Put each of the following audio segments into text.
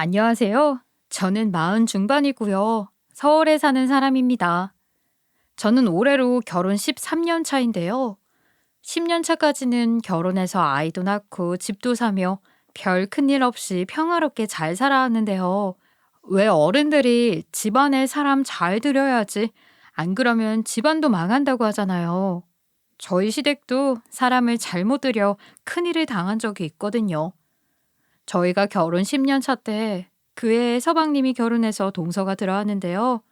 안녕하세요. 저는 40 중반이고요. 서울에 사는 사람입니다. 저는 올해로 결혼 13년 차인데요. 10년 차까지는 결혼해서 아이도 낳고 집도 사며 별 큰일 없이 평화롭게 잘 살아왔는데요. 왜 어른들이 집안에 사람 잘 들여야지, 안 그러면 집안도 망한다고 하잖아요. 저희 시댁도 사람을 잘못 들여 큰일을 당한 적이 있거든요. 저희가 결혼 10년 차 때 그 해에 서방님이 결혼해서 동서가 들어왔는데요.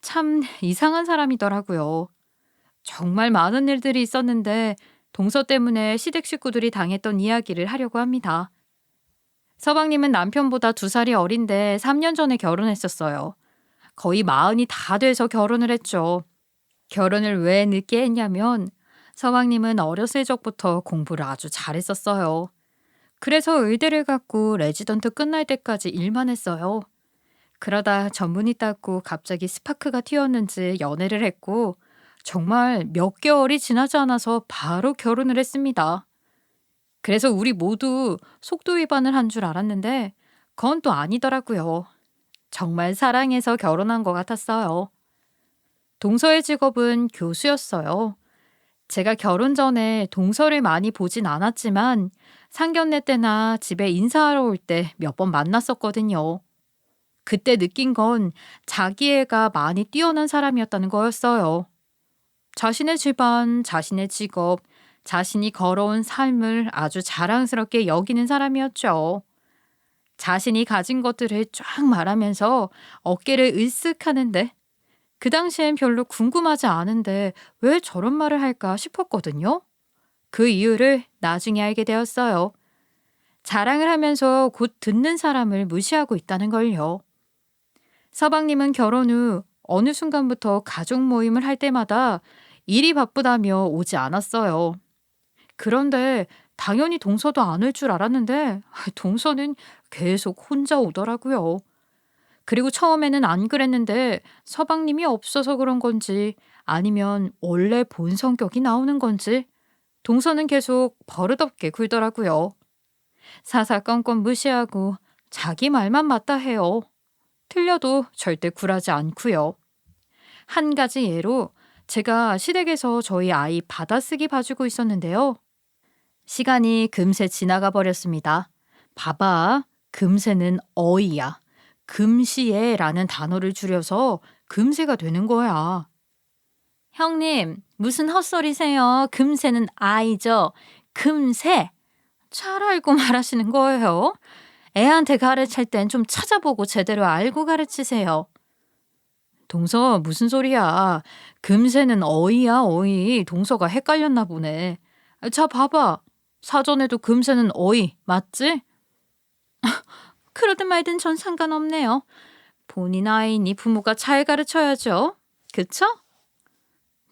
참 이상한 사람이더라고요. 정말 많은 일들이 있었는데 동서 때문에 시댁 식구들이 당했던 이야기를 하려고 합니다. 서방님은 남편보다 2살이 어린데 3년 전에 결혼했었어요. 거의 40이 다 돼서 결혼을 했죠. 결혼을 왜 늦게 했냐면 서방님은 어렸을 적부터 공부를 아주 잘했었어요. 그래서 의대를 갖고 레지던트 끝날 때까지 일만 했어요. 그러다 전문의 따고 갑자기 스파크가 튀었는지 연애를 했고 정말 몇 개월이 지나지 않아서 바로 결혼을 했습니다. 그래서 우리 모두 속도 위반을 한 줄 알았는데 그건 또 아니더라고요. 정말 사랑해서 결혼한 것 같았어요. 동서의 직업은 교수였어요. 제가 결혼 전에 동서를 많이 보진 않았지만 상견례 때나 집에 인사하러 올 때 몇 번 만났었거든요. 그때 느낀 건 자기 애가 많이 뛰어난 사람이었다는 거였어요. 자신의 집안, 자신의 직업, 자신이 걸어온 삶을 아주 자랑스럽게 여기는 사람이었죠. 자신이 가진 것들을 쫙 말하면서 어깨를 으쓱 하는데 그 당시엔 별로 궁금하지 않은데 왜 저런 말을 할까 싶었거든요. 그 이유를 나중에 알게 되었어요. 자랑을 하면서 곧 듣는 사람을 무시하고 있다는 걸요. 서방님은 결혼 후 어느 순간부터 가족 모임을 할 때마다 일이 바쁘다며 오지 않았어요. 그런데 당연히 동서도 안 올 줄 알았는데 동서는 계속 혼자 오더라고요. 그리고 처음에는 안 그랬는데 서방님이 없어서 그런 건지 아니면 원래 본 성격이 나오는 건지 동서는 계속 버릇없게 굴더라고요. 사사건건 무시하고 자기 말만 맞다 해요. 틀려도 절대 굴하지 않고요. 한 가지 예로 제가 시댁에서 저희 아이 받아쓰기 봐주고 있었는데요. 시간이 금세 지나가 버렸습니다. 봐봐, 금세는 어이야. 금시에라는 단어를 줄여서 금세가 되는 거야. 형님, 무슨 헛소리세요? 금세는 아이죠. 금세. 잘 알고 말하시는 거예요. 애한테 가르칠 땐 좀 찾아보고 제대로 알고 가르치세요. 동서 무슨 소리야. 금세는 어이야 어이. 동서가 헷갈렸나 보네. 자 봐봐. 사전에도 금세는 어이 맞지? 그러든 말든 전 상관없네요. 본인 아이니 부모가 잘 가르쳐야죠. 그쵸?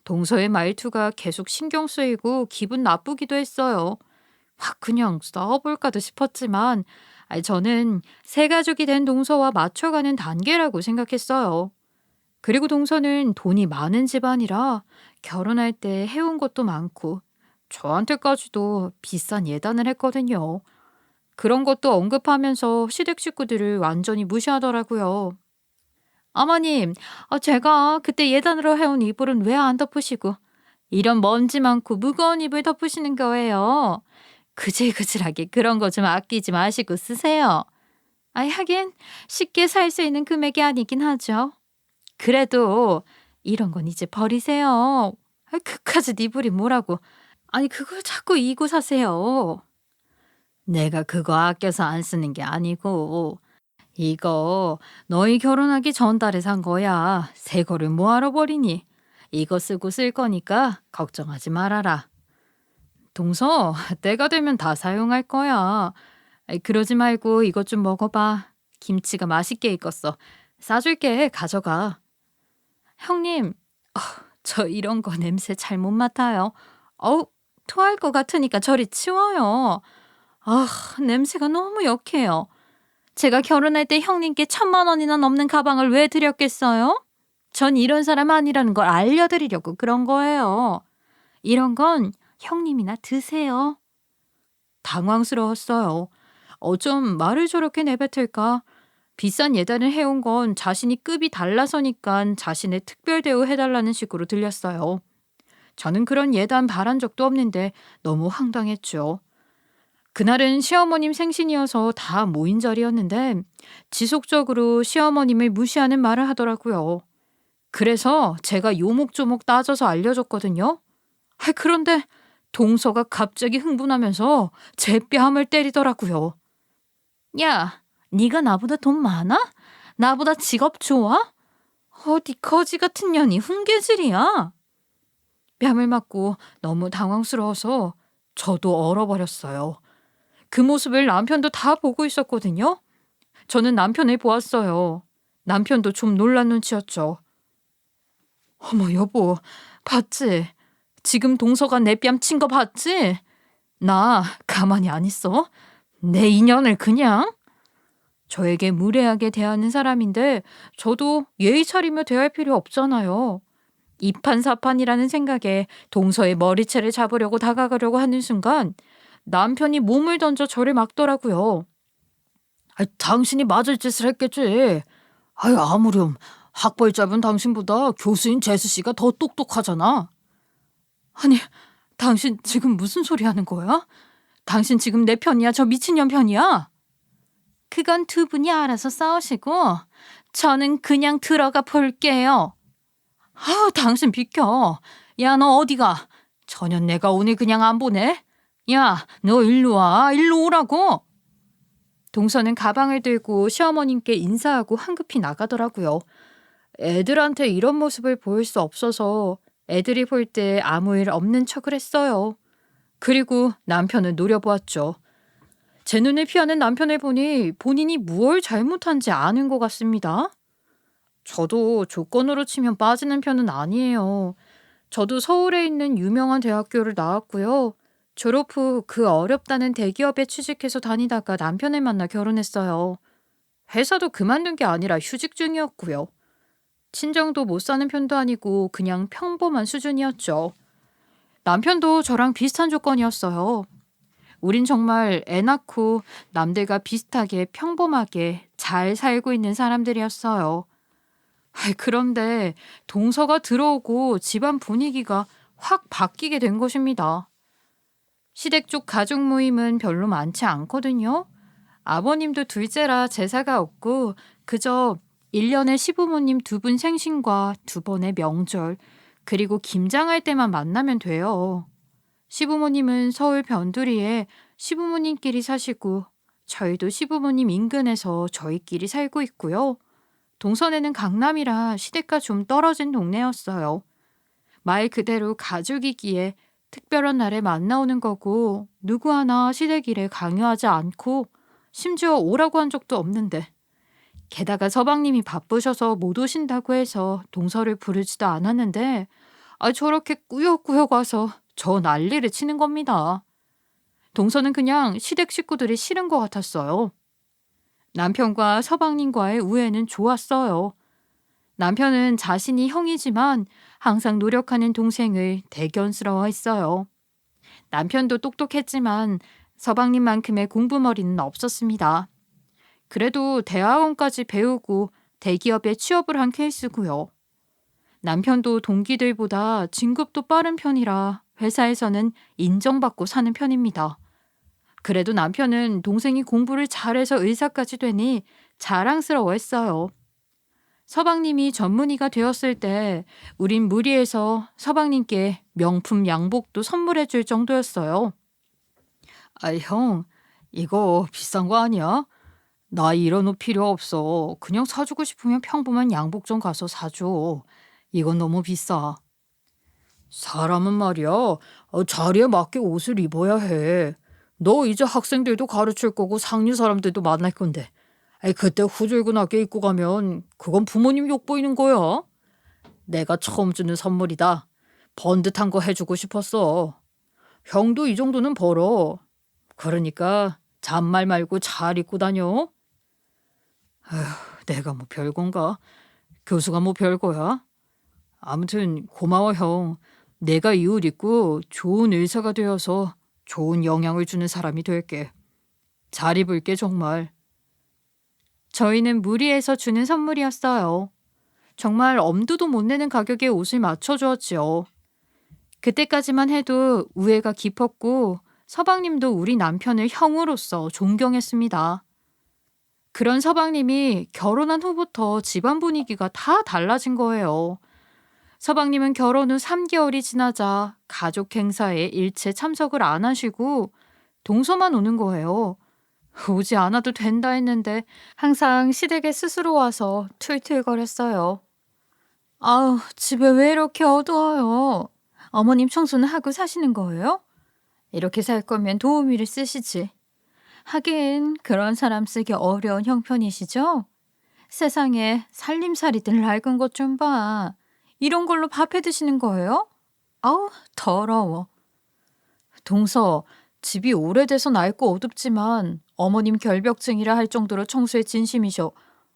동서의 말투가 계속 신경 쓰이고 기분 나쁘기도 했어요. 막 그냥 싸워볼까도 싶었지만 저는 새 가족이 된 동서와 맞춰가는 단계라고 생각했어요. 그리고 동서는 돈이 많은 집안이라 결혼할 때 해온 것도 많고 저한테까지도 비싼 예단을 했거든요. 그런 것도 언급하면서 시댁 식구들을 완전히 무시하더라고요. 어머님, 제가 그때 예단으로 해온 이불은 왜 안 덮으시고 이런 먼지 많고 무거운 이불 덮으시는 거예요? 그질그질하게 그런 거 좀 아끼지 마시고 쓰세요. 하긴 쉽게 살 수 있는 금액이 아니긴 하죠. 그래도 이런 건 이제 버리세요. 그까짓 이불이 뭐라고. 아니 그걸 자꾸 이고 사세요. 내가 그거 아껴서 안 쓰는 게 아니고 이거 너희 결혼하기 전달에 산 거야. 새 거를 뭐하러 버리니? 이거 쓰고 쓸 거니까 걱정하지 말아라. 동서, 때가 되면 다 사용할 거야. 그러지 말고 이것 좀 먹어봐. 김치가 맛있게 익었어. 싸줄게. 가져가. 형님, 저 이런 거 냄새 잘 못 맡아요. 어우, 토할 것 같으니까 저리 치워요. 냄새가 너무 역해요. 제가 결혼할 때 형님께 1,000만 원이나 넘는 가방을 왜 드렸겠어요? 전 이런 사람 아니라는 걸 알려드리려고 그런 거예요. 이런 건 형님이나 드세요. 당황스러웠어요. 어쩜 말을 저렇게 내뱉을까? 비싼 예단을 해온 건 자신이 급이 달라서니까 자신의 특별 대우 해달라는 식으로 들렸어요. 저는 그런 예단 바란 적도 없는데 너무 황당했죠. 그날은 시어머님 생신이어서 다 모인 자리였는데 지속적으로 시어머님을 무시하는 말을 하더라고요. 그래서 제가 요목조목 따져서 알려줬거든요. 그런데 동서가 갑자기 흥분하면서 제 뺨을 때리더라고요. 야, 네가 나보다 돈 많아? 나보다 직업 좋아? 어디 거지 같은 년이 훈계질이야. 뺨을 맞고 너무 당황스러워서 저도 얼어버렸어요. 그 모습을 남편도 다 보고 있었거든요. 저는 남편을 보았어요. 남편도 좀 놀란 눈치였죠. 어머 여보, 봤지? 지금 동서가 내 뺨 친 거 봤지? 나 가만히 안 있어? 내 인연을 그냥? 저에게 무례하게 대하는 사람인데 저도 예의 차리며 대할 필요 없잖아요. 이판사판이라는 생각에 동서의 머리채를 잡으려고 다가가려고 하는 순간 남편이 몸을 던져 저를 막더라고요. 당신이 맞을 짓을 했겠지. 아무렴. 학벌 짧은 당신보다 교수인 재수 씨가 더 똑똑하잖아. 아니, 당신 지금 무슨 소리 하는 거야? 당신 지금 내 편이야? 저 미친년 편이야? 그건 두 분이 알아서 싸우시고 저는 그냥 들어가 볼게요. 당신 비켜. 야, 너 어디가? 저년 내가 오늘 그냥 안 보내? 야, 너 일로 와. 일로 오라고. 동서는 가방을 들고 시어머님께 인사하고 황급히 나가더라고요. 애들한테 이런 모습을 보일 수 없어서 애들이 볼 때 아무 일 없는 척을 했어요. 그리고 남편을 노려보았죠. 제 눈을 피하는 남편을 보니 본인이 무얼 잘못한지 아는 것 같습니다. 저도 조건으로 치면 빠지는 편은 아니에요. 저도 서울에 있는 유명한 대학교를 나왔고요. 졸업 후 그 어렵다는 대기업에 취직해서 다니다가 남편을 만나 결혼했어요. 회사도 그만둔 게 아니라 휴직 중이었고요. 친정도 못 사는 편도 아니고 그냥 평범한 수준이었죠. 남편도 저랑 비슷한 조건이었어요. 우린 정말 애 낳고 남들과 비슷하게 평범하게 잘 살고 있는 사람들이었어요. 그런데 동서가 들어오고 집안 분위기가 확 바뀌게 된 것입니다. 시댁 쪽 가족 모임은 별로 많지 않거든요. 아버님도 둘째라 제사가 없고 그저 1년에 시부모님 2분 생신과 2번의 명절 그리고 김장할 때만 만나면 돼요. 시부모님은 서울 변두리에 시부모님끼리 사시고 저희도 시부모님 인근에서 저희끼리 살고 있고요. 동선에는 강남이라 시댁과 좀 떨어진 동네였어요. 말 그대로 가족이기에 특별한 날에 만나오는 거고 누구 하나 시댁 일에 강요하지 않고 심지어 오라고 한 적도 없는데 게다가 서방님이 바쁘셔서 못 오신다고 해서 동서를 부르지도 않았는데 저렇게 꾸역꾸역 와서 저 난리를 치는 겁니다. 동서는 그냥 시댁 식구들이 싫은 것 같았어요. 남편과 서방님과의 우애는 좋았어요. 남편은 자신이 형이지만 항상 노력하는 동생을 대견스러워했어요. 남편도 똑똑했지만 서방님만큼의 공부머리는 없었습니다. 그래도 대학원까지 배우고 대기업에 취업을 한 케이스고요. 남편도 동기들보다 진급도 빠른 편이라 회사에서는 인정받고 사는 편입니다. 그래도 남편은 동생이 공부를 잘해서 의사까지 되니 자랑스러워했어요. 서방님이 전문의가 되었을 때 우린 무리해서 서방님께 명품 양복도 선물해 줄 정도였어요. 형, 이거 비싼 거 아니야? 나 이런 옷 필요 없어. 그냥 사주고 싶으면 평범한 양복점 가서 사줘. 이건 너무 비싸. 사람은 말이야, 자리에 맞게 옷을 입어야 해. 너 이제 학생들도 가르칠 거고 상류 사람들도 만날 건데. 그때 후줄근하게 입고 가면 그건 부모님 욕 보이는 거야. 내가 처음 주는 선물이다. 번듯한 거 해주고 싶었어. 형도 이 정도는 벌어. 그러니까 잔말 말고 잘 입고 다녀. 내가 뭐 별건가? 교수가 뭐 별거야? 아무튼 고마워 형. 내가 이 옷 입고 좋은 의사가 되어서 좋은 영향을 주는 사람이 될게. 잘 입을게 정말. 저희는 무리해서 주는 선물이었어요. 정말 엄두도 못 내는 가격에 옷을 맞춰주었지요. 그때까지만 해도 우애가 깊었고 서방님도 우리 남편을 형으로서 존경했습니다. 그런 서방님이 결혼한 후부터 집안 분위기가 다 달라진 거예요. 서방님은 결혼 후 3개월이 지나자 가족 행사에 일체 참석을 안 하시고 동서만 오는 거예요. 오지 않아도 된다 했는데 항상 시댁에 스스로 와서 툴툴거렸어요. 아우, 집에 왜 이렇게 어두워요? 어머님 청소는 하고 사시는 거예요? 이렇게 살 거면 도우미를 쓰시지. 하긴 그런 사람 쓰기 어려운 형편이시죠? 세상에 살림살이들 낡은 것 좀 봐. 이런 걸로 밥 해 드시는 거예요? 아우, 더러워. 동서, 집이 오래돼서 낡고 어둡지만 어머님 결벽증이라 할 정도로 청소에 진심이셔.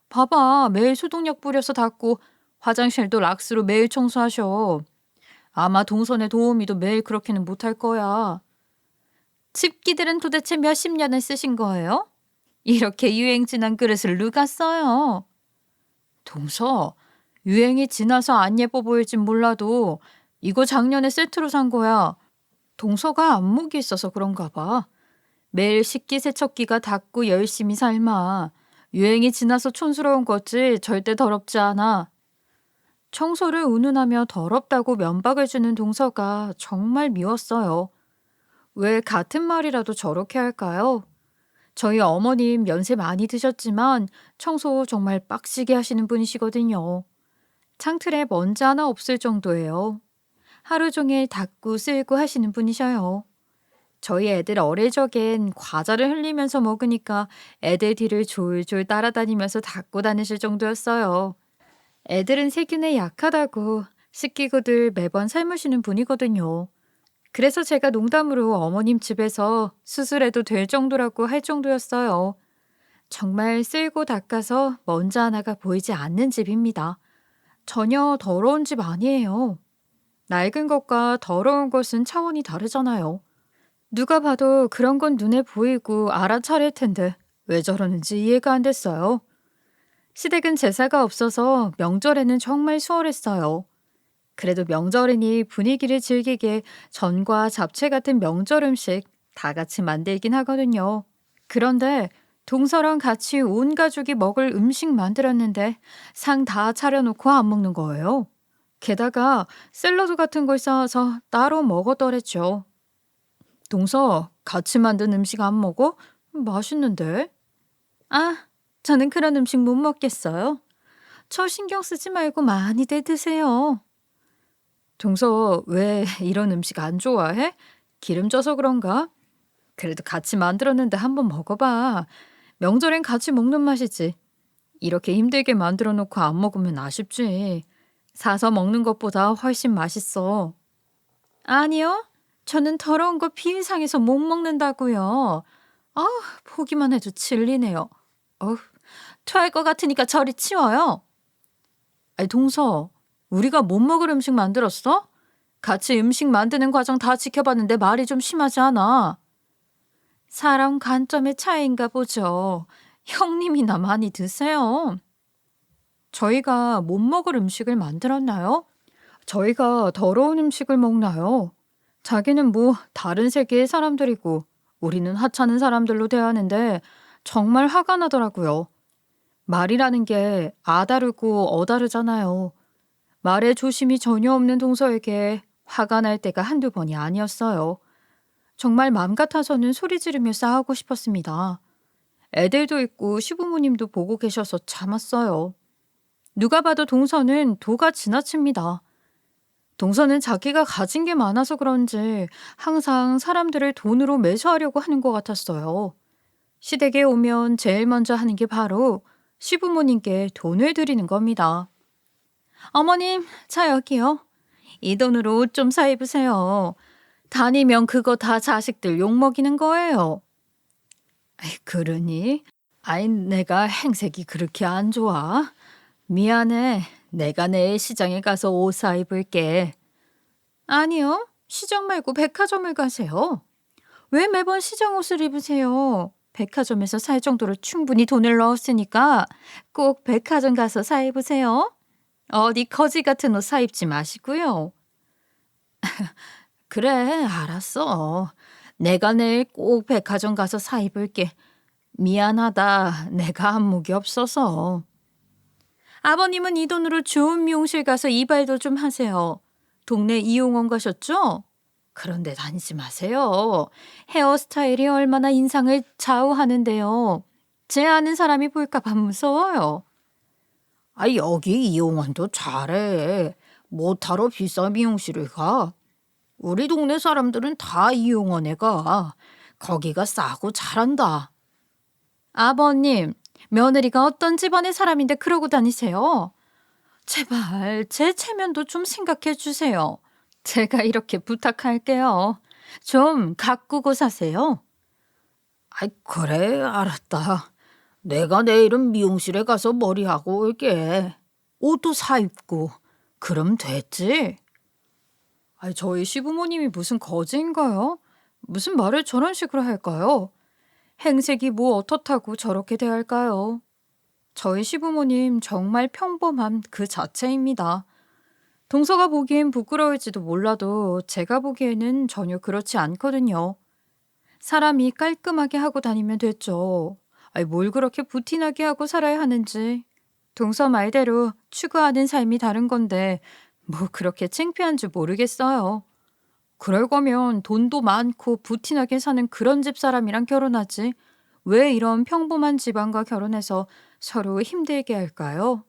봐봐, 매일 소독약 뿌려서 닦고 화장실도 락스로 매일 청소하셔. 아마 동선의 도우미도 매일 그렇게는 못할 거야. 집기들은 도대체 몇십 년을 쓰신 거예요? 이렇게 유행 지난 그릇을 누가 써요? 동서, 유행이 지나서 안 예뻐 보일진 몰라도 이거 작년에 세트로 산 거야. 동서가 안목이 있어서 그런가 봐. 매일 식기세척기가 닦고 열심히 삶아. 유행이 지나서 촌스러운 거지 절대 더럽지 않아. 청소를 운운하며 더럽다고 면박을 주는 동서가 정말 미웠어요. 왜 같은 말이라도 저렇게 할까요? 저희 어머님 연세 많이 드셨지만 청소 정말 빡시게 하시는 분이시거든요. 창틀에 먼지 하나 없을 정도예요. 하루 종일 닦고 쓸고 하시는 분이셔요. 저희 애들 어릴 적엔 과자를 흘리면서 먹으니까 애들 뒤를 졸졸 따라다니면서 닦고 다니실 정도였어요. 애들은 세균에 약하다고 씻기고들 매번 삶으시는 분이거든요. 그래서 제가 농담으로 어머님 집에서 수술해도 될 정도라고 할 정도였어요. 정말 쓸고 닦아서 먼지 하나가 보이지 않는 집입니다. 전혀 더러운 집 아니에요. 낡은 것과 더러운 것은 차원이 다르잖아요. 누가 봐도 그런 건 눈에 보이고 알아차릴 텐데 왜 저러는지 이해가 안 됐어요. 시댁은 제사가 없어서 명절에는 정말 수월했어요. 그래도 명절이니 분위기를 즐기게 전과 잡채 같은 명절 음식 다 같이 만들긴 하거든요. 그런데 동서랑 같이 온 가족이 먹을 음식 만들었는데 상 다 차려놓고 안 먹는 거예요. 게다가 샐러드 같은 걸 쌓아서 따로 먹었더랬죠. 동서, 같이 만든 음식 안 먹어? 맛있는데? 아, 저는 그런 음식 못 먹겠어요. 저 신경 쓰지 말고 많이들 드세요. 동서, 왜 이런 음식 안 좋아해? 기름져서 그런가? 그래도 같이 만들었는데 한번 먹어봐. 명절엔 같이 먹는 맛이지. 이렇게 힘들게 만들어 놓고 안 먹으면 아쉽지. 사서 먹는 것보다 훨씬 맛있어. 아니요. 저는 더러운 거 비위상해서 못 먹는다고요. 아, 보기만 해도 질리네요. 어우, 토할 것 같으니까 저리 치워요. 아니, 동서, 우리가 못 먹을 음식 만들었어? 같이 음식 만드는 과정 다 지켜봤는데 말이 좀 심하지 않아? 사람 관점의 차이인가 보죠. 형님이나 많이 드세요. 저희가 못 먹을 음식을 만들었나요? 저희가 더러운 음식을 먹나요? 자기는 뭐 다른 세계의 사람들이고 우리는 하찮은 사람들로 대하는데 정말 화가 나더라고요. 말이라는 게 아다르고 어다르잖아요. 말에 조심이 전혀 없는 동서에게 화가 날 때가 한두 번이 아니었어요. 정말 맘 같아서는 소리 지르며 싸우고 싶었습니다. 애들도 있고 시부모님도 보고 계셔서 참았어요. 누가 봐도 동서는 도가 지나칩니다. 동서는 자기가 가진 게 많아서 그런지 항상 사람들을 돈으로 매수하려고 하는 것 같았어요. 시댁에 오면 제일 먼저 하는 게 바로 시부모님께 돈을 드리는 겁니다. 어머님, 자 여기요. 이 돈으로 옷 좀 사 입으세요. 다니면 그거 다 자식들 욕먹이는 거예요. 아이, 그러니? 아이, 내가 행색이 그렇게 안 좋아? 미안해. 내가 내일 시장에 가서 옷 사 입을게. 아니요. 시장 말고 백화점을 가세요. 왜 매번 시장 옷을 입으세요? 백화점에서 살 정도로 충분히 돈을 넣었으니까 꼭 백화점 가서 사입으세요. 어디 거지 같은 옷 사입지 마시고요. 그래, 알았어. 내가 내일 꼭 백화점 가서 사입을게. 미안하다. 내가 안목이 없어서. 아버님은 이 돈으로 좋은 미용실 가서 이발도 좀 하세요. 동네 이용원 가셨죠? 그런데 다니지 마세요. 헤어스타일이 얼마나 인상을 좌우하는데요. 제 아는 사람이 볼까 봐 무서워요. 아, 여기 이용원도 잘해. 뭐하러 비싼 미용실을 가? 우리 동네 사람들은 다 이용원에 가. 거기가 싸고 잘한다. 아버님, 며느리가 어떤 집안의 사람인데 그러고 다니세요? 제발 제 체면도 좀 생각해 주세요. 제가 이렇게 부탁할게요. 좀 가꾸고 사세요. 아이, 그래, 알았다. 내가 내일은 미용실에 가서 머리하고 올게. 옷도 사입고. 그럼 됐지? 아이, 저희 시부모님이 무슨 거지인가요? 무슨 말을 저런 식으로 할까요? 행색이 뭐 어떻다고 저렇게 대할까요? 저희 시부모님 정말 평범함 그 자체입니다. 동서가 보기엔 부끄러울지도 몰라도 제가 보기에는 전혀 그렇지 않거든요. 사람이 깔끔하게 하고 다니면 됐죠. 아이, 뭘 그렇게 부티나게 하고 살아야 하는지. 동서 말대로 추구하는 삶이 다른 건데 뭐 그렇게 창피한 줄 모르겠어요. 그럴 거면 돈도 많고 부티나게 사는 그런 집 사람이랑 결혼하지. 왜 이런 평범한 집안과 결혼해서 서로 힘들게 할까요?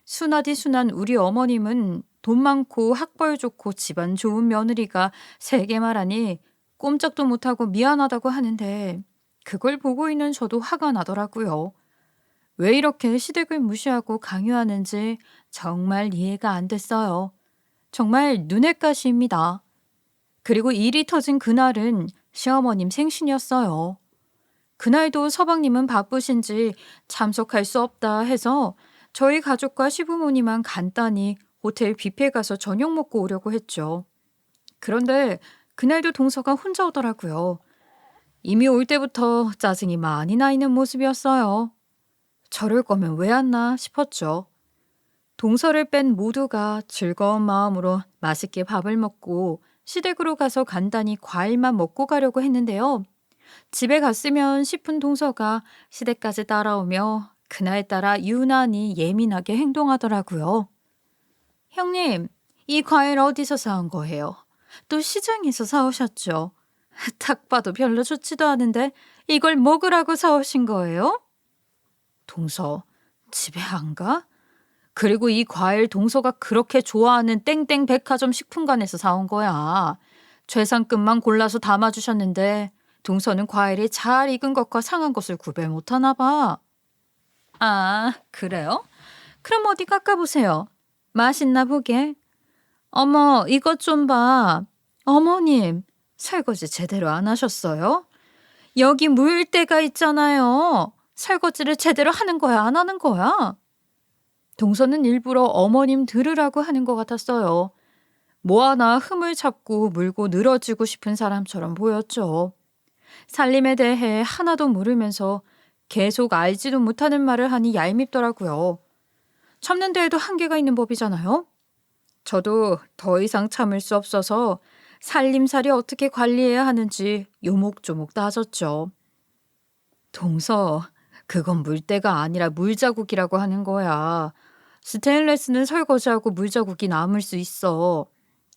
순하디 순한 우리 어머님은 돈 많고 학벌 좋고 집안 좋은 며느리가 세게 말하니 꼼짝도 못하고 미안하다고 하는데 그걸 보고 있는 저도 화가 나더라고요. 왜 이렇게 시댁을 무시하고 강요하는지 정말 이해가 안 됐어요. 정말 눈엣 가시입니다. 그리고 일이 터진 그날은 시어머님 생신이었어요. 그날도 서방님은 바쁘신지 참석할 수 없다 해서 저희 가족과 시부모님만 간단히 호텔 뷔페 가서 저녁 먹고 오려고 했죠. 그런데 그날도 동서가 혼자 오더라고요. 이미 올 때부터 짜증이 많이 나 있는 모습이었어요. 저럴 거면 왜 왔나 싶었죠. 동서를 뺀 모두가 즐거운 마음으로 맛있게 밥을 먹고 시댁으로 가서 간단히 과일만 먹고 가려고 했는데요. 집에 갔으면 싶은 동서가 시댁까지 따라오며 그날따라 유난히 예민하게 행동하더라고요. 형님, 이 과일 어디서 사온 거예요? 또 시장에서 사오셨죠? 딱 봐도 별로 좋지도 않은데 이걸 먹으라고 사오신 거예요? 동서, 집에 안 가? 그리고 이 과일 동서가 그렇게 좋아하는 땡땡 백화점 식품관에서 사온 거야. 최상급만 골라서 담아주셨는데 동서는 과일이 잘 익은 것과 상한 것을 구별 못하나 봐. 아, 그래요? 그럼 어디 깎아보세요. 맛있나 보게. 어머, 이것 좀 봐. 어머님, 설거지 제대로 안 하셨어요? 여기 물때가 있잖아요. 설거지를 제대로 하는 거야, 안 하는 거야? 동서는 일부러 어머님 들으라고 하는 것 같았어요. 뭐 하나 흠을 잡고 물고 늘어지고 싶은 사람처럼 보였죠. 살림에 대해 하나도 모르면서 계속 알지도 못하는 말을 하니 얄밉더라고요. 참는 데에도 한계가 있는 법이잖아요. 저도 더 이상 참을 수 없어서 살림살이 어떻게 관리해야 하는지 요목조목 따졌죠. 동서, 그건 물때가 아니라 물자국이라고 하는 거야. 스테인레스는 설거지하고 물자국이 남을 수 있어.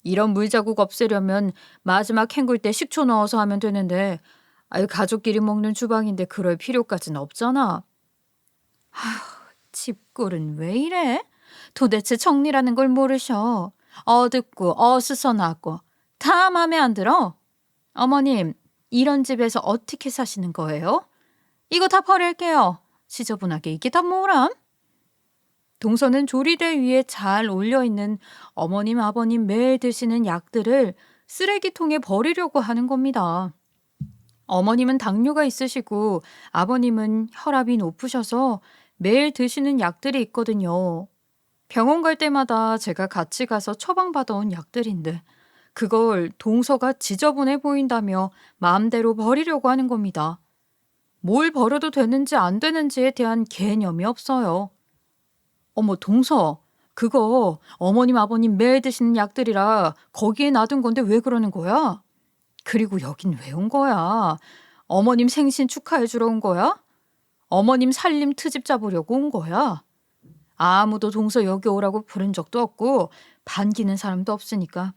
이런 물자국 없애려면 마지막 헹굴 때 식초 넣어서 하면 되는데 아유, 가족끼리 먹는 주방인데 그럴 필요까지는 없잖아. 아휴, 집꼴은 왜 이래? 도대체 정리라는 걸 모르셔. 어둡고 어수선하고 다 마음에 안 들어? 어머님, 이런 집에서 어떻게 사시는 거예요? 이거 다 버릴게요. 지저분하게 이게 다 뭐람? 동서는 조리대 위에 잘 올려있는 어머님 아버님 매일 드시는 약들을 쓰레기통에 버리려고 하는 겁니다. 어머님은 당뇨가 있으시고 아버님은 혈압이 높으셔서 매일 드시는 약들이 있거든요. 병원 갈 때마다 제가 같이 가서 처방받아온 약들인데 그걸 동서가 지저분해 보인다며 마음대로 버리려고 하는 겁니다. 뭘 버려도 되는지 안 되는지에 대한 개념이 없어요. 어머, 동서. 그거 어머님, 아버님 매일 드시는 약들이라 거기에 놔둔 건데 왜 그러는 거야? 그리고 여긴 왜 온 거야? 어머님 생신 축하해 주러 온 거야? 어머님 살림 트집 잡으려고 온 거야? 아무도 동서 여기 오라고 부른 적도 없고 반기는 사람도 없으니까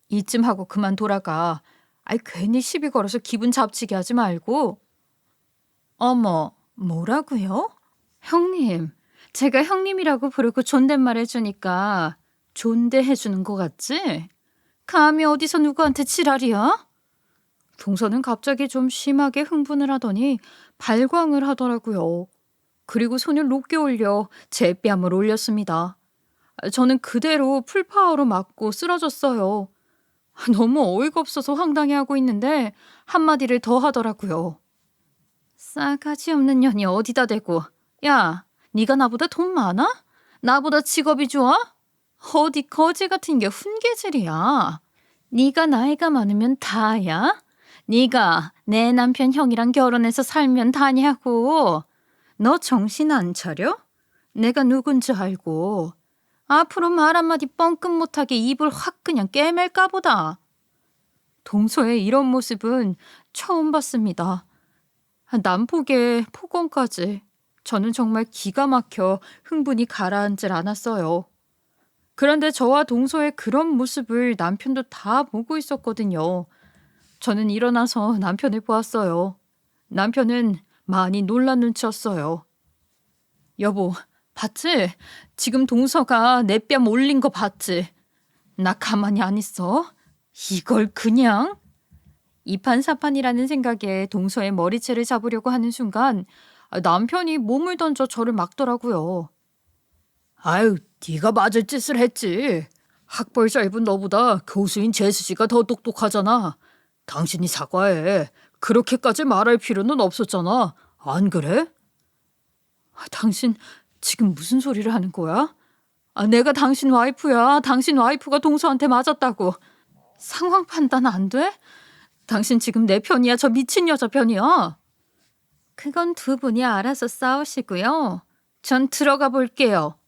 이쯤 하고 그만 돌아가. 아이, 괜히 시비 걸어서 기분 잡치게 하지 말고. 어머, 뭐라고요? 형님, 제가 형님이라고 부르고 존댓말 해주니까 존대해주는 거 같지? 감히 어디서 누구한테 지랄이야? 동서는 갑자기 좀 심하게 흥분을 하더니 발광을 하더라고요. 그리고 손을 높게 올려 제 뺨을 올렸습니다. 저는 그대로 풀파워로 맞고 쓰러졌어요. 너무 어이가 없어서 황당해하고 있는데 한마디를 더 하더라고요. 싸가지 없는 년이 어디다 대고. 야, 네가 나보다 돈 많아? 나보다 직업이 좋아? 어디 거지 같은 게 훈계질이야. 네가 나이가 많으면 다야? 네가 내 남편 형이랑 결혼해서 살면 다냐고. 너 정신 안 차려? 내가 누군지 알고. 앞으로 말 한마디 뻥끗 못하게 입을 확 그냥 깨맬까 보다. 동서의 이런 모습은 처음 봤습니다. 난폭에 폭언까지. 저는 정말 기가 막혀 흥분이 가라앉질 않았어요. 그런데 저와 동서의 그런 모습을 남편도 다 보고 있었거든요. 저는 일어나서 남편을 보았어요. 남편은 많이 놀란 눈치였어요. 여보, 봤지? 지금 동서가 내 뺨 올린 거 봤지? 나 가만히 안 있어. 이걸 그냥? 이판사판이라는 생각에 동서의 머리채를 잡으려고 하는 순간 남편이 몸을 던져 저를 막더라고요. 아유, 네가 맞을 짓을 했지. 학벌 짧은 너보다 교수인 재수 씨가 더 똑똑하잖아. 당신이 사과해. 그렇게까지 말할 필요는 없었잖아. 안 그래? 당신 지금 무슨 소리를 하는 거야? 내가 당신 와이프야. 당신 와이프가 동서한테 맞았다고. 상황 판단 안 돼? 당신 지금 내 편이야? 저 미친 여자 편이야? 그건 두 분이 알아서 싸우시고요. 전 들어가 볼게요.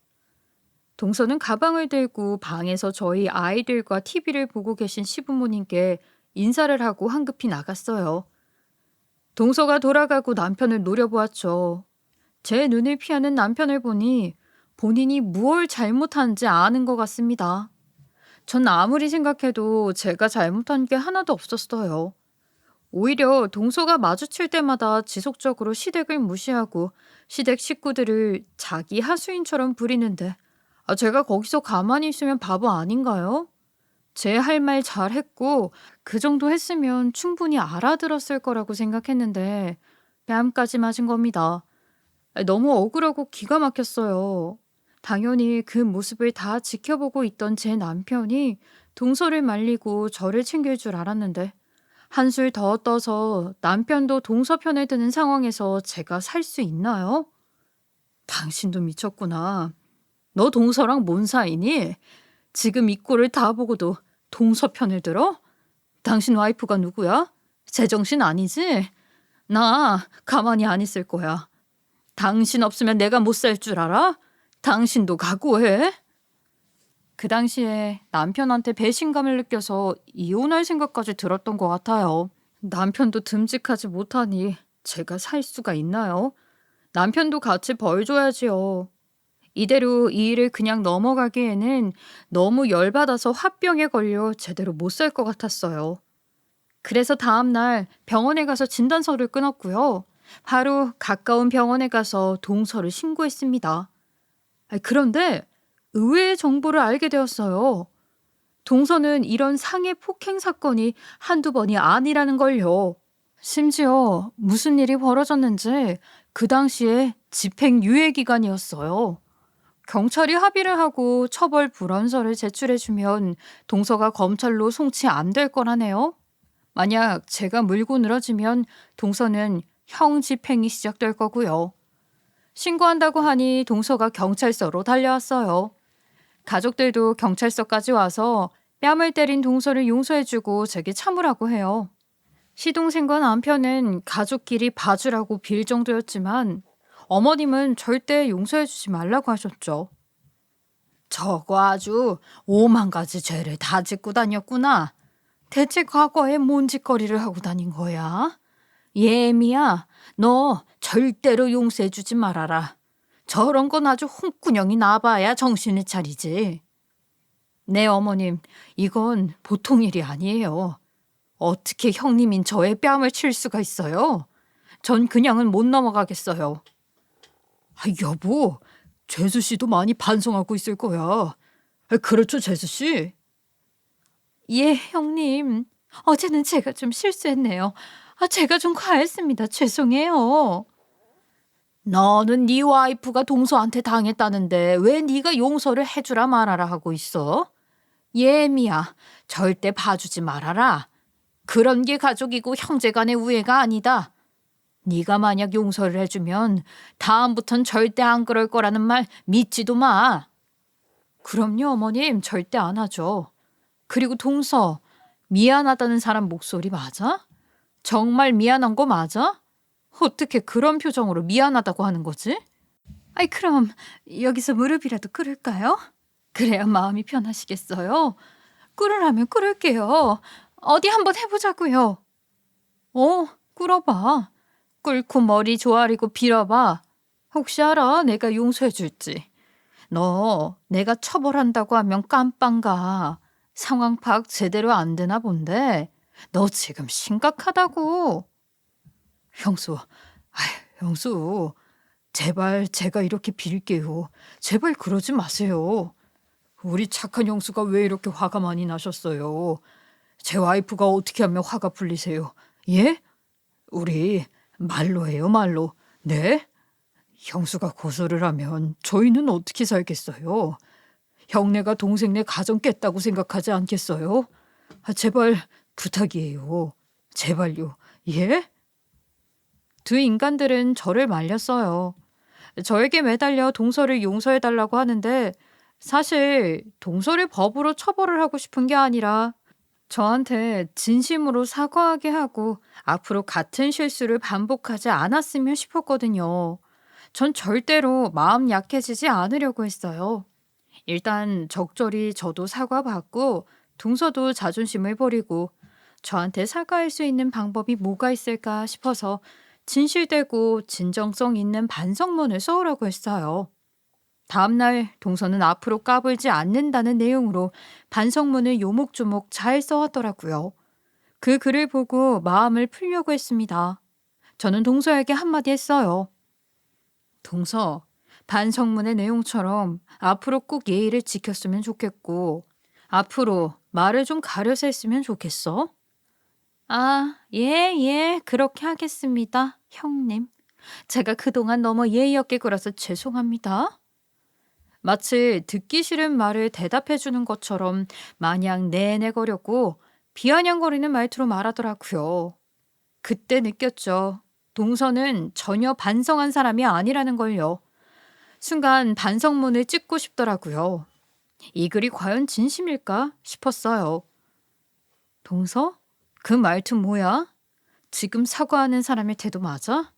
동서는 가방을 들고 방에서 저희 아이들과 TV를 보고 계신 시부모님께 인사를 하고 황급히 나갔어요. 동서가 돌아가고 남편을 노려보았죠. 제 눈을 피하는 남편을 보니 본인이 무얼 잘못한지 아는 것 같습니다. 전 아무리 생각해도 제가 잘못한 게 하나도 없었어요. 오히려 동서가 마주칠 때마다 지속적으로 시댁을 무시하고 시댁 식구들을 자기 하수인처럼 부리는데 제가 거기서 가만히 있으면 바보 아닌가요? 제 할 말 잘했고 그 정도 했으면 충분히 알아들었을 거라고 생각했는데 뺨까지 맞은 겁니다. 너무 억울하고 기가 막혔어요. 당연히 그 모습을 다 지켜보고 있던 제 남편이 동서를 말리고 저를 챙길 줄 알았는데 한술 더 떠서 남편도 동서 편에 드는 상황에서 제가 살 수 있나요? 당신도 미쳤구나. 너 동서랑 뭔 사이니? 지금 이 꼴을 다 보고도 동서 편을 들어? 당신 와이프가 누구야? 제정신 아니지? 나 가만히 안 있을 거야. 당신 없으면 내가 못 살 줄 알아? 당신도 각오해. 그 당시에 남편한테 배신감을 느껴서 이혼할 생각까지 들었던 것 같아요. 남편도 듬직하지 못하니 제가 살 수가 있나요? 남편도 같이 벌 줘야지요. 이대로 이 일을 그냥 넘어가기에는 너무 열받아서 화병에 걸려 제대로 못 살 것 같았어요. 그래서 다음날 병원에 가서 진단서를 끊었고요. 바로 가까운 병원에 가서 동서를 신고했습니다. 그런데 의외의 정보를 알게 되었어요. 동서는 이런 상해 폭행 사건이 한두 번이 아니라는 걸요. 심지어 무슨 일이 벌어졌는지 그 당시에 집행유예 기간이었어요. 경찰이 합의를 하고 처벌 불원서를 제출해주면 동서가 검찰로 송치 안 될 거라네요. 만약 제가 물고 늘어지면 동서는 형 집행이 시작될 거고요. 신고한다고 하니 동서가 경찰서로 달려왔어요. 가족들도 경찰서까지 와서 뺨을 때린 동서를 용서해주고 제게 참으라고 해요. 시동생과 남편은 가족끼리 봐주라고 빌 정도였지만 어머님은 절대 용서해주지 말라고 하셨죠. 저거 아주 오만 가지 죄를 다 짓고 다녔구나. 대체 과거에 뭔 짓거리를 하고 다닌 거야? 예미야, 너 절대로 용서해주지 말아라. 저런 건 아주 홍군형이 나봐야 정신을 차리지. 네, 어머님, 이건 보통 일이 아니에요. 어떻게 형님인 저의 뺨을 칠 수가 있어요? 전 그냥은 못 넘어가겠어요. 아, 여보, 재수 씨도 많이 반성하고 있을 거야. 그렇죠, 재수 씨? 예, 형님. 어제는 제가 좀 실수했네요. 제가 좀 과했습니다. 죄송해요. 너는 네 와이프가 동서한테 당했다는데 왜 네가 용서를 해주라 말아라 하고 있어? 예미야, 절대 봐주지 말아라. 그런 게 가족이고 형제간의 우애가 아니다. 네가 만약 용서를 해주면 다음부턴 절대 안 그럴 거라는 말 믿지도 마. 그럼요, 어머님. 절대 안 하죠. 그리고 동서, 미안하다는 사람 목소리 맞아? 정말 미안한 거 맞아? 어떻게 그런 표정으로 미안하다고 하는 거지? 아이, 그럼 여기서 무릎이라도 꿇을까요? 그래야 마음이 편하시겠어요? 꿇으라면 꿇을게요. 어디 한번 해보자고요. 꿇어봐. 꿇고 머리 조아리고 빌어봐. 혹시 알아? 내가 용서해줄지. 너 내가 처벌한다고 하면 깜빵 가. 상황 파악 제대로 안 되나 본데. 너 지금 심각하다고. 형수, 형수, 제발 제가 이렇게 빌게요. 제발 그러지 마세요. 우리 착한 형수가 왜 이렇게 화가 많이 나셨어요? 제 와이프가 어떻게 하면 화가 풀리세요? 예? 우리 말로 해요, 말로. 네? 형수가 고소를 하면 저희는 어떻게 살겠어요? 형네가 동생네 가정 깼다고 생각하지 않겠어요? 제발 부탁이에요. 제발요. 예? 두 인간들은 저를 말렸어요. 저에게 매달려 동서를 용서해달라고 하는데 사실 동서를 법으로 처벌을 하고 싶은 게 아니라 저한테 진심으로 사과하게 하고 앞으로 같은 실수를 반복하지 않았으면 싶었거든요. 전 절대로 마음 약해지지 않으려고 했어요. 일단 적절히 저도 사과받고 동서도 자존심을 버리고 저한테 사과할 수 있는 방법이 뭐가 있을까 싶어서 진실되고 진정성 있는 반성문을 써오라고 했어요. 다음날 동서는 앞으로 까불지 않는다는 내용으로 반성문을 요목조목 잘 써왔더라고요. 그 글을 보고 마음을 풀려고 했습니다. 저는 동서에게 한마디 했어요. 동서, 반성문의 내용처럼 앞으로 꼭 예의를 지켰으면 좋겠고 앞으로 말을 좀 가려서 했으면 좋겠어. 예, 그렇게 하겠습니다, 형님. 제가 그동안 너무 예의 없게 굴어서 죄송합니다. 마치 듣기 싫은 말을 대답해 주는 것처럼 마냥 내내거렸고 비아냥거리는 말투로 말하더라고요. 그때 느꼈죠. 동서는 전혀 반성한 사람이 아니라는 걸요. 순간 반성문을 찍고 싶더라고요. 이 글이 과연 진심일까 싶었어요. 동서? 그 말투 뭐야? 지금 사과하는 사람의 태도 맞아?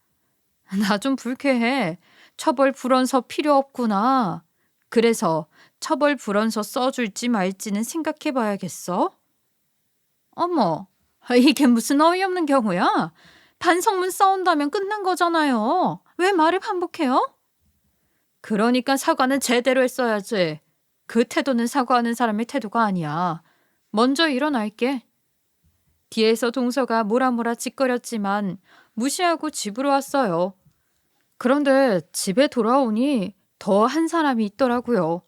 나 좀 불쾌해. 처벌 불원서 필요 없구나. 그래서 처벌 불원서 써줄지 말지는 생각해 봐야겠어. 어머, 이게 무슨 어이없는 경우야? 반성문 써온다면 끝난 거잖아요. 왜 말을 반복해요? 그러니까 사과는 제대로 했어야지. 그 태도는 사과하는 사람의 태도가 아니야. 먼저 일어날게. 뒤에서 동서가 뭐라뭐라 짓거렸지만 무시하고 집으로 왔어요. 그런데 집에 돌아오니 더 한 사람이 있더라고요.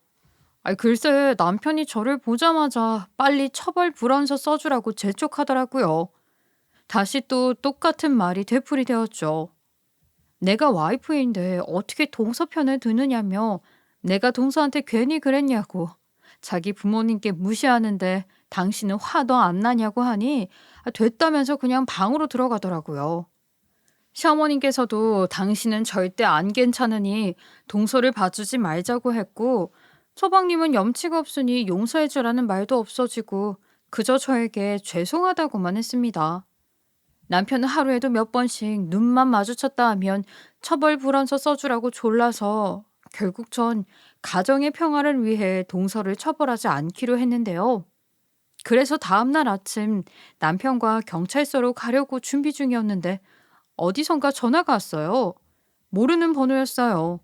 글쎄 남편이 저를 보자마자 빨리 처벌 불원서 써주라고 재촉하더라고요. 다시 또 똑같은 말이 되풀이되었죠. 내가 와이프인데 어떻게 동서 편을 드느냐며 내가 동서한테 괜히 그랬냐고 자기 부모님께 무시하는데 당신은 화도 안 나냐고 하니 됐다면서 그냥 방으로 들어가더라고요. 시어머님께서도 당신은 절대 안 괜찮으니 동서를 봐주지 말자고 했고 처방님은 염치가 없으니 용서해주라는 말도 없어지고 그저 저에게 죄송하다고만 했습니다. 남편은 하루에도 몇 번씩 눈만 마주쳤다 하면 처벌 불원서 써주라고 졸라서 결국 전 가정의 평화를 위해 동서를 처벌하지 않기로 했는데요. 그래서 다음날 아침 남편과 경찰서로 가려고 준비 중이었는데 어디선가 전화가 왔어요. 모르는 번호였어요.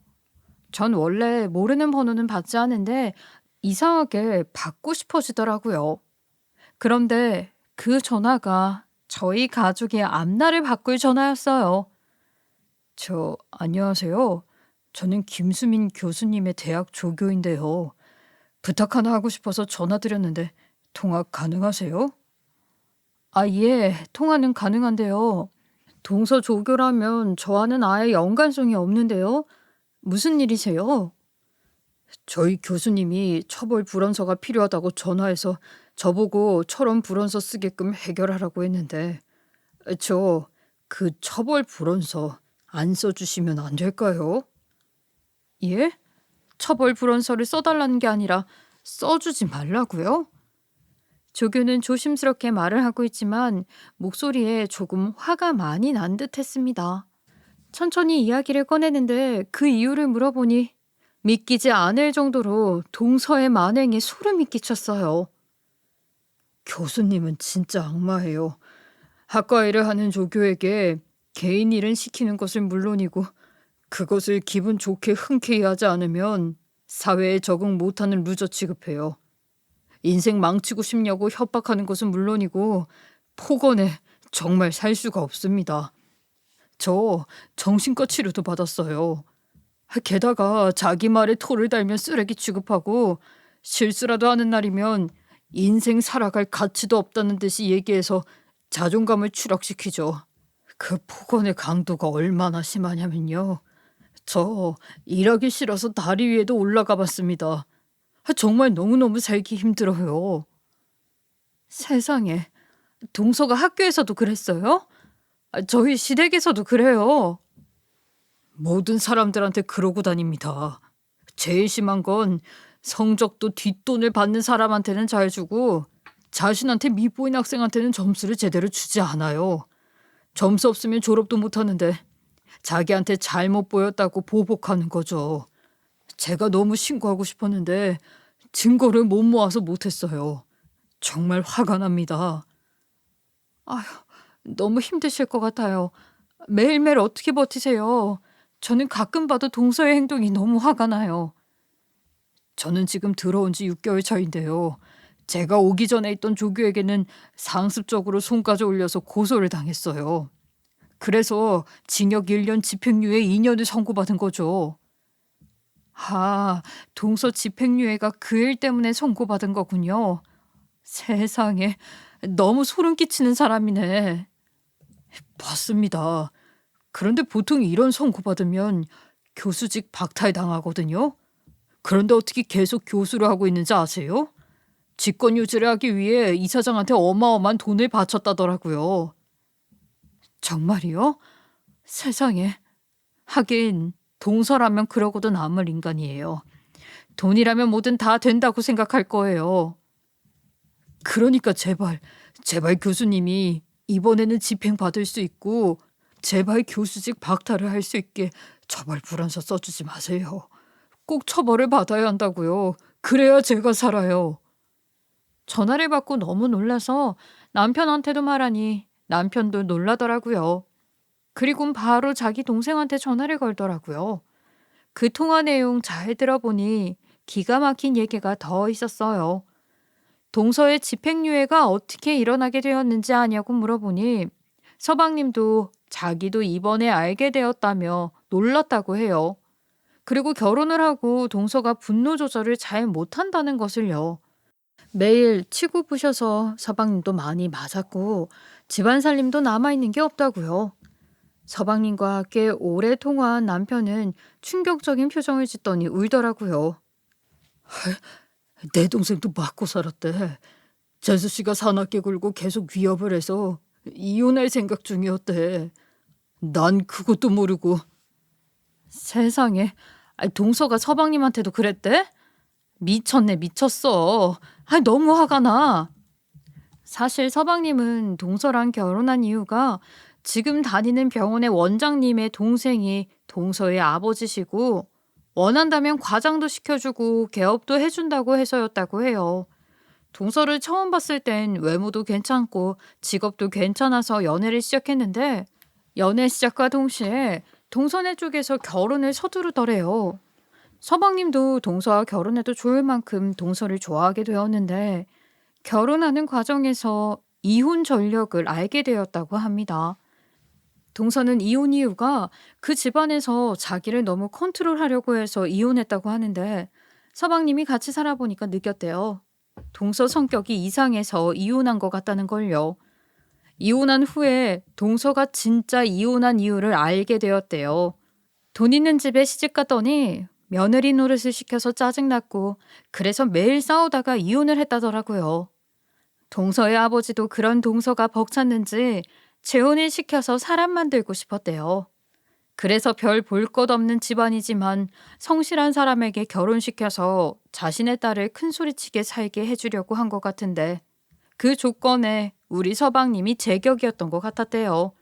전 원래 모르는 번호는 받지 않는데 이상하게 받고 싶어지더라고요. 그런데 그 전화가 저희 가족의 앞날을 바꿀 전화였어요. 안녕하세요. 저는 김수민 교수님의 대학 조교인데요. 부탁 하나 하고 싶어서 전화드렸는데 통화 가능하세요? 아, 예, 통화는 가능한데요. 동서 조교라면 저와는 아예 연관성이 없는데요. 무슨 일이세요? 저희 교수님이 처벌 불원서가 필요하다고 전화해서 저보고 철원 불원서 쓰게끔 해결하라고 했는데 저 그 처벌 불원서 안 써주시면 안 될까요? 예? 처벌 불원서를 써달라는 게 아니라 써주지 말라고요? 조교는 조심스럽게 말을 하고 있지만 목소리에 조금 화가 많이 난 듯했습니다. 천천히 이야기를 꺼내는데 그 이유를 물어보니 믿기지 않을 정도로 동서의 만행에 소름이 끼쳤어요. 교수님은 진짜 악마예요. 학과 일을 하는 조교에게 개인 일은 시키는 것을 물론이고 그것을 기분 좋게 흔쾌히 하지 않으면 사회에 적응 못하는 루저 취급해요. 인생 망치고 싶냐고 협박하는 것은 물론이고 폭언에 정말 살 수가 없습니다. 저 정신과 치료도 받았어요. 게다가 자기 말에 토를 달면 쓰레기 취급하고 실수라도 하는 날이면 인생 살아갈 가치도 없다는 듯이 얘기해서 자존감을 추락시키죠. 그 폭언의 강도가 얼마나 심하냐면요. 저 일하기 싫어서 다리 위에도 올라가 봤습니다. 정말 너무너무 살기 힘들어요. 세상에, 동서가 학교에서도 그랬어요? 저희 시댁에서도 그래요. 모든 사람들한테 그러고 다닙니다. 제일 심한 건 성적도 뒷돈을 받는 사람한테는 잘 주고 자신한테 미보인 학생한테는 점수를 제대로 주지 않아요. 점수 없으면 졸업도 못하는데 자기한테 잘못 보였다고 보복하는 거죠. 제가 너무 신고하고 싶었는데 증거를 못 모아서 못했어요. 정말 화가 납니다. 아휴, 너무 힘드실 것 같아요. 매일매일 어떻게 버티세요? 저는 가끔 봐도 동서의 행동이 너무 화가 나요. 저는 지금 들어온 지 6개월 차인데요. 제가 오기 전에 있던 조교에게는 상습적으로 손까지 올려서 고소를 당했어요. 그래서 징역 1년 집행유예 2년을 선고받은 거죠. 아, 동서 집행유예가 그 일 때문에 선고받은 거군요. 세상에, 너무 소름 끼치는 사람이네. 맞습니다. 그런데 보통 이런 선고받으면 교수직 박탈당하거든요. 그런데 어떻게 계속 교수를 하고 있는지 아세요? 직권 유지를 하기 위해 이사장한테 어마어마한 돈을 바쳤다더라고요. 정말이요? 세상에. 하긴 동서라면 그러고도 남을 인간이에요. 돈이라면 뭐든 다 된다고 생각할 거예요. 그러니까 제발 교수님이 이번에는 집행받을 수 있고 제발 교수직 박탈을 할 수 있게 처벌 불원서 써주지 마세요. 꼭 처벌을 받아야 한다고요. 그래야 제가 살아요. 전화를 받고 너무 놀라서 남편한테도 말하니 남편도 놀라더라고요. 그리고 바로 자기 동생한테 전화를 걸더라고요. 그 통화 내용 잘 들어보니 기가 막힌 얘기가 더 있었어요. 동서의 집행유예가 어떻게 일어나게 되었는지 아냐고 물어보니 서방님도 자기도 이번에 알게 되었다며 놀랐다고 해요. 그리고 결혼을 하고 동서가 분노 조절을 잘 못한다는 것을요. 매일 치고 부셔서 서방님도 많이 맞았고 집안 살림도 남아있는 게 없다고요. 서방님과 꽤 오래 통화한 남편은 충격적인 표정을 짓더니 울더라고요. 내 동생도 맞고 살았대. 재수 씨가 사납게 굴고 계속 위협을 해서 이혼할 생각 중이었대. 난 그것도 모르고. 세상에, 동서가 서방님한테도 그랬대? 미쳤네, 미쳤어. 너무 화가 나. 사실 서방님은 동서랑 결혼한 이유가 지금 다니는 병원의 원장님의 동생이 동서의 아버지시고 원한다면 과장도 시켜주고 개업도 해준다고 해서였다고 해요. 동서를 처음 봤을 땐 외모도 괜찮고 직업도 괜찮아서 연애를 시작했는데 연애 시작과 동시에 동서네 쪽에서 결혼을 서두르더래요. 서방님도 동서와 결혼해도 좋을 만큼 동서를 좋아하게 되었는데 결혼하는 과정에서 이혼 전력을 알게 되었다고 합니다. 동서는 이혼 이유가 그 집안에서 자기를 너무 컨트롤하려고 해서 이혼했다고 하는데 서방님이 같이 살아보니까 느꼈대요. 동서 성격이 이상해서 이혼한 것 같다는 걸요. 이혼한 후에 동서가 진짜 이혼한 이유를 알게 되었대요. 돈 있는 집에 시집 갔더니 며느리 노릇을 시켜서 짜증났고 그래서 매일 싸우다가 이혼을 했다더라고요. 동서의 아버지도 그런 동서가 벅찼는지 재혼을 시켜서 사람 만들고 싶었대요. 그래서 별 볼 것 없는 집안이지만 성실한 사람에게 결혼시켜서 자신의 딸을 큰소리치게 살게 해주려고 한 것 같은데 그 조건에 우리 서방님이 제격이었던 것 같았대요.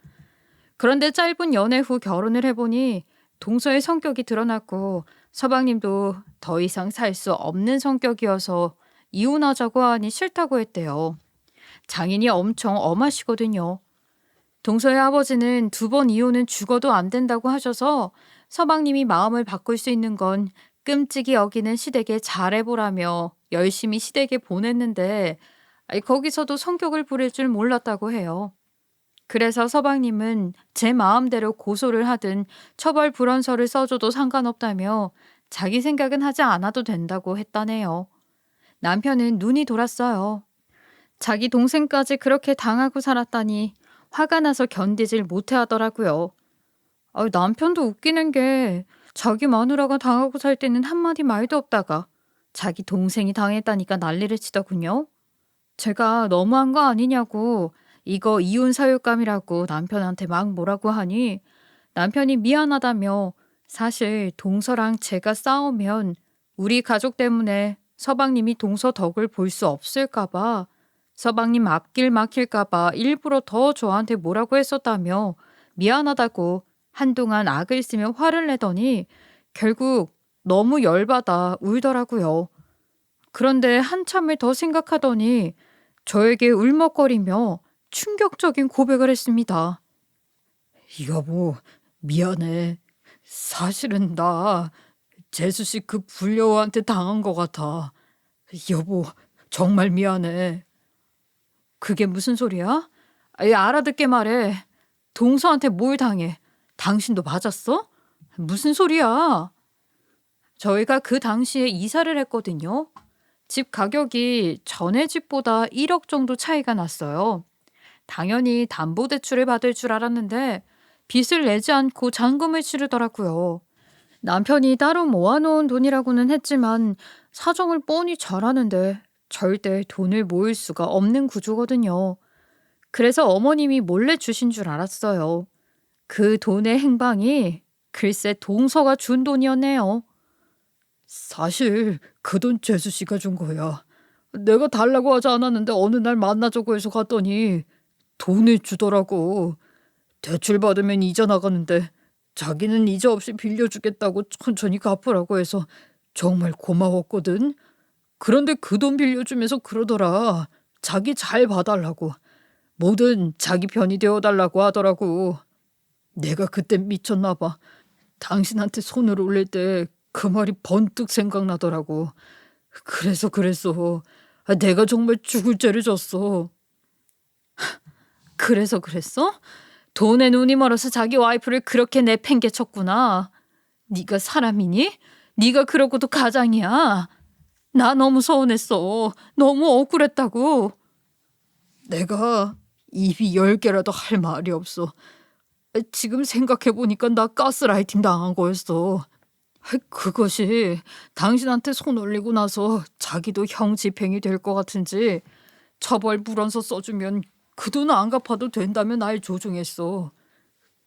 그런데 짧은 연애 후 결혼을 해보니 동서의 성격이 드러났고 서방님도 더 이상 살 수 없는 성격이어서 이혼하자고 하니 싫다고 했대요. 장인이 엄청 엄하시거든요. 동서의 아버지는 2번 이혼은 죽어도 안 된다고 하셔서 서방님이 마음을 바꿀 수 있는 건 끔찍이 여기는 시댁에 잘해보라며 열심히 시댁에 보냈는데 거기서도 성격을 부릴 줄 몰랐다고 해요. 그래서 서방님은 제 마음대로 고소를 하든 처벌 불원서를 써줘도 상관없다며 자기 생각은 하지 않아도 된다고 했다네요. 남편은 눈이 돌았어요. 자기 동생까지 그렇게 당하고 살았다니 화가 나서 견디질 못해 하더라고요. 남편도 웃기는 게 자기 마누라가 당하고 살 때는 한마디 말도 없다가 자기 동생이 당했다니까 난리를 치더군요. 제가 너무한 거 아니냐고 이거 이혼 사유감이라고 남편한테 막 뭐라고 하니 남편이 미안하다며 사실 동서랑 제가 싸우면 우리 가족 때문에 서방님이 동서 덕을 볼 수 없을까 봐 서방님 앞길 막힐까 봐 일부러 더 저한테 뭐라고 했었다며 미안하다고 한동안 악을 쓰며 화를 내더니 결국 너무 열받아 울더라고요. 그런데 한참을 더 생각하더니 저에게 울먹거리며 충격적인 고백을 했습니다. 여보, 미안해. 사실은 나 재수씨 그 불려한테 당한 것 같아. 여보, 정말 미안해. 그게 무슨 소리야? 알아듣게 말해. 동서한테 뭘 당해? 당신도 맞았어? 무슨 소리야? 저희가 그 당시에 이사를 했거든요. 집 가격이 전에 집보다 1억 정도 차이가 났어요. 당연히 담보대출을 받을 줄 알았는데 빚을 내지 않고 잔금을 치르더라고요. 남편이 따로 모아놓은 돈이라고는 했지만 사정을 뻔히 잘 아는데 절대 돈을 모을 수가 없는 구조거든요. 그래서 어머님이 몰래 주신 줄 알았어요. 그 돈의 행방이 글쎄 동서가 준 돈이었네요. 사실 그 돈 재수 씨가 준 거야. 내가 달라고 하지 않았는데 어느 날 만나자고 해서 갔더니 돈을 주더라고. 대출 받으면 이자 나가는데 자기는 이자 없이 빌려주겠다고 천천히 갚으라고 해서 정말 고마웠거든. 그런데 그 돈 빌려주면서 그러더라. 자기 잘 봐달라고. 뭐든 자기 편이 되어달라고 하더라고. 내가 그때 미쳤나 봐. 당신한테 손을 올릴 때 그 말이 번뜩 생각나더라고. 그래서 그랬어. 내가 정말 죽을 죄를 졌어. 그래서 그랬어? 돈에 눈이 멀어서 자기 와이프를 그렇게 내팽개쳤구나. 네가 사람이니? 네가 그러고도 가장이야. 나 너무 서운했어. 너무 억울했다고. 내가 입이 10개라도 할 말이 없어. 지금 생각해보니까 나 가스라이팅 당한 거였어. 그것이 당신한테 손 올리고 나서 자기도 형 집행이 될 것 같은지 처벌 불원서 써주면 그 돈 안 갚아도 된다며 날 조종했어.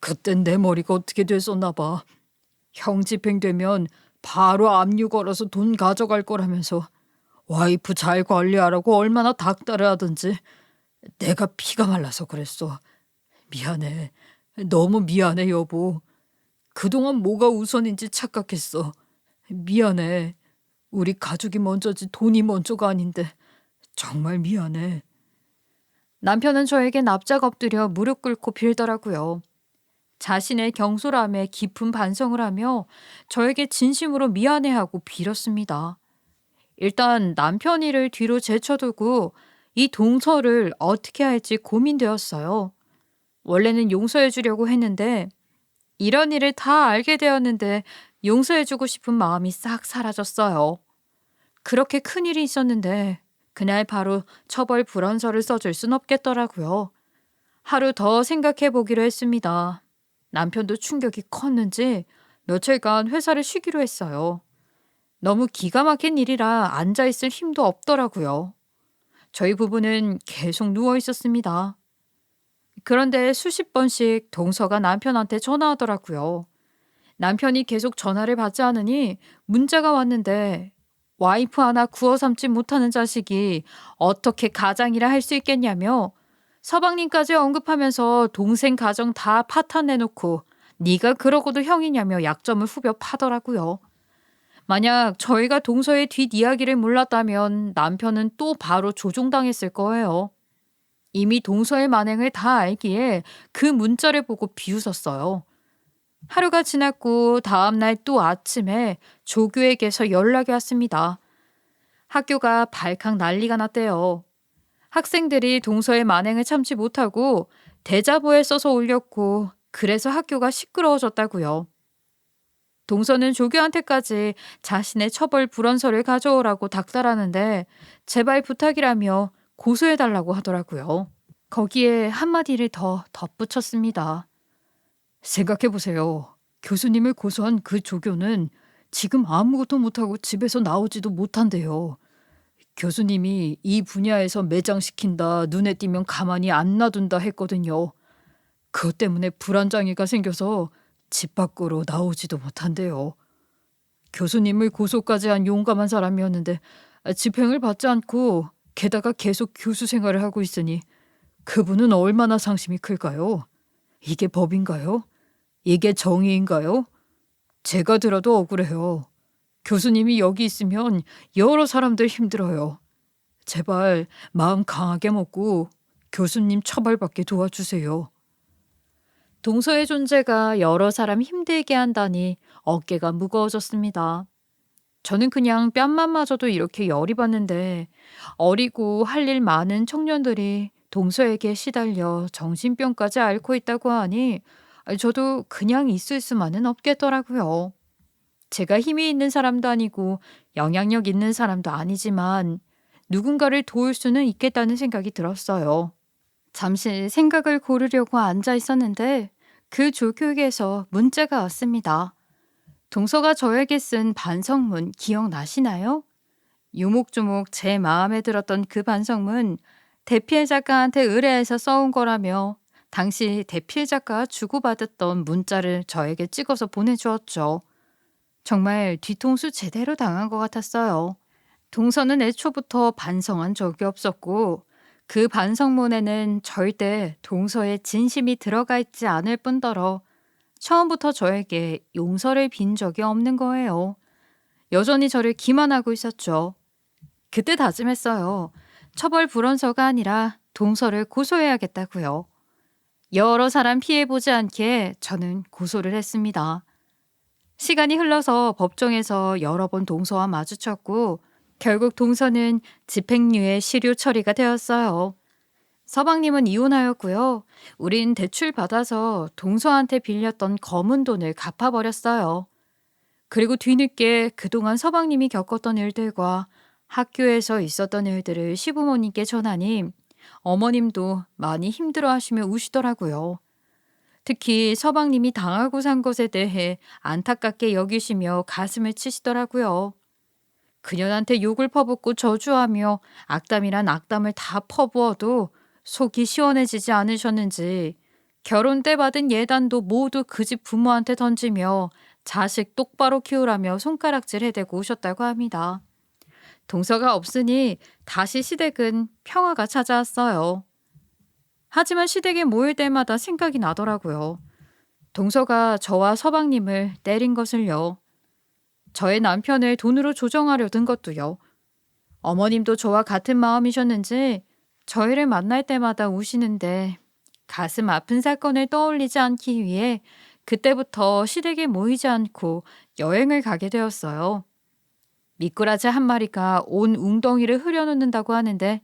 그땐 내 머리가 어떻게 됐었나 봐. 형 집행되면 바로 압류 걸어서 돈 가져갈 거라면서 와이프 잘 관리하라고 얼마나 닥달을 하든지 내가 피가 말라서 그랬어. 미안해. 너무 미안해, 여보. 그동안 뭐가 우선인지 착각했어. 미안해. 우리 가족이 먼저지 돈이 먼저가 아닌데 정말 미안해. 남편은 저에게 납작 엎드려 무릎 꿇고 빌더라고요. 자신의 경솔함에 깊은 반성을 하며 저에게 진심으로 미안해하고 빌었습니다. 일단 남편 일을 뒤로 제쳐두고 이 동서를 어떻게 할지 고민되었어요. 원래는 용서해 주려고 했는데 이런 일을 다 알게 되었는데 용서해 주고 싶은 마음이 싹 사라졌어요. 그렇게 큰 일이 있었는데 그날 바로 처벌 불원서를 써줄 순 없겠더라고요. 하루 더 생각해 보기로 했습니다. 남편도 충격이 컸는지 며칠간 회사를 쉬기로 했어요. 너무 기가 막힌 일이라 앉아있을 힘도 없더라고요. 저희 부부는 계속 누워 있었습니다. 그런데 수십 번씩 동서가 남편한테 전화하더라고요. 남편이 계속 전화를 받지 않으니 문자가 왔는데 와이프 하나 구워 삼지 못하는 자식이 어떻게 가장이라 할 수 있겠냐며 서방님까지 언급하면서 동생 가정 다 파탄내놓고 네가 그러고도 형이냐며 약점을 후벼 파더라고요. 만약 저희가 동서의 뒷이야기를 몰랐다면 남편은 또 바로 조종당했을 거예요. 이미 동서의 만행을 다 알기에 그 문자를 보고 비웃었어요. 하루가 지났고 다음날 또 아침에 조교에게서 연락이 왔습니다. 학교가 발칵 난리가 났대요. 학생들이 동서의 만행을 참지 못하고 대자보에 써서 올렸고 그래서 학교가 시끄러워졌다고요. 동서는 조교한테까지 자신의 처벌 불원서를 가져오라고 닥달하는데 제발 부탁이라며 고소해달라고 하더라고요. 거기에 한마디를 더 덧붙였습니다. 생각해보세요. 교수님을 고소한 그 조교는 지금 아무것도 못하고 집에서 나오지도 못한대요. 교수님이 이 분야에서 매장시킨다, 눈에 띄면 가만히 안 놔둔다 했거든요. 그것 때문에 불안장애가 생겨서 집 밖으로 나오지도 못한대요. 교수님을 고소까지 한 용감한 사람이었는데 집행을 받지 않고 게다가 계속 교수 생활을 하고 있으니 그분은 얼마나 상심이 클까요? 이게 법인가요? 이게 정의인가요? 제가 들어도 억울해요. 교수님이 여기 있으면 여러 사람들 힘들어요. 제발 마음 강하게 먹고 교수님 처벌받게 도와주세요. 동서의 존재가 여러 사람 힘들게 한다니 어깨가 무거워졌습니다. 저는 그냥 뺨만 맞아도 이렇게 열이 받는데 어리고 할 일 많은 청년들이 동서에게 시달려 정신병까지 앓고 있다고 하니 저도 그냥 있을 수만은 없겠더라고요. 제가 힘이 있는 사람도 아니고 영향력 있는 사람도 아니지만 누군가를 도울 수는 있겠다는 생각이 들었어요. 잠시 생각을 고르려고 앉아 있었는데 그 조교에게서 문자가 왔습니다. 동서가 저에게 쓴 반성문 기억나시나요? 요목조목 제 마음에 들었던 그 반성문 대필 작가한테 의뢰해서 써온 거라며 당시 대필 작가가 주고받았던 문자를 저에게 찍어서 보내주었죠. 정말 뒤통수 제대로 당한 것 같았어요. 동서는 애초부터 반성한 적이 없었고 그 반성문에는 절대 동서의 진심이 들어가 있지 않을 뿐더러 처음부터 저에게 용서를 빈 적이 없는 거예요. 여전히 저를 기만하고 있었죠. 그때 다짐했어요. 처벌 불원서가 아니라 동서를 고소해야겠다고요. 여러 사람 피해보지 않게 저는 고소를 했습니다. 시간이 흘러서 법정에서 여러 번 동서와 마주쳤고 결국 동서는 집행유예 실효 처리가 되었어요. 서방님은 이혼하였고요. 우린 대출 받아서 동서한테 빌렸던 검은 돈을 갚아버렸어요. 그리고 뒤늦게 그동안 서방님이 겪었던 일들과 학교에서 있었던 일들을 시부모님께 전하니 어머님도 많이 힘들어하시며 우시더라고요. 특히 서방님이 당하고 산 것에 대해 안타깝게 여기시며 가슴을 치시더라고요. 그년한테 욕을 퍼붓고 저주하며 악담이란 악담을 다 퍼부어도 속이 시원해지지 않으셨는지 결혼 때 받은 예단도 모두 그 집 부모한테 던지며 자식 똑바로 키우라며 손가락질 해대고 오셨다고 합니다. 동서가 없으니 다시 시댁은 평화가 찾아왔어요. 하지만 시댁에 모일 때마다 생각이 나더라고요. 동서가 저와 서방님을 때린 것을요. 저의 남편을 돈으로 조정하려던 것도요. 어머님도 저와 같은 마음이셨는지 저희를 만날 때마다 우시는데 가슴 아픈 사건을 떠올리지 않기 위해 그때부터 시댁에 모이지 않고 여행을 가게 되었어요. 미꾸라지 한 마리가 온 웅덩이를 흐려놓는다고 하는데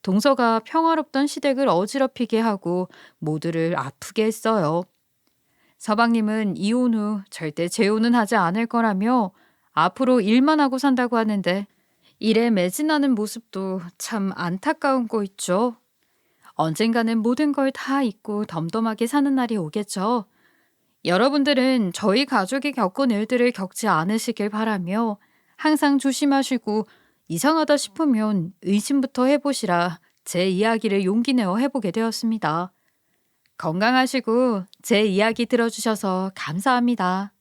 동서가 평화롭던 시댁을 어지럽히게 하고 모두를 아프게 했어요. 서방님은 이혼 후 절대 재혼은 하지 않을 거라며 앞으로 일만 하고 산다고 하는데 일에 매진하는 모습도 참 안타까운 거 있죠. 언젠가는 모든 걸 다 잊고 덤덤하게 사는 날이 오겠죠. 여러분들은 저희 가족이 겪은 일들을 겪지 않으시길 바라며 항상 조심하시고 이상하다 싶으면 의심부터 해보시라 제 이야기를 용기 내어 해보게 되었습니다. 건강하시고 제 이야기 들어주셔서 감사합니다.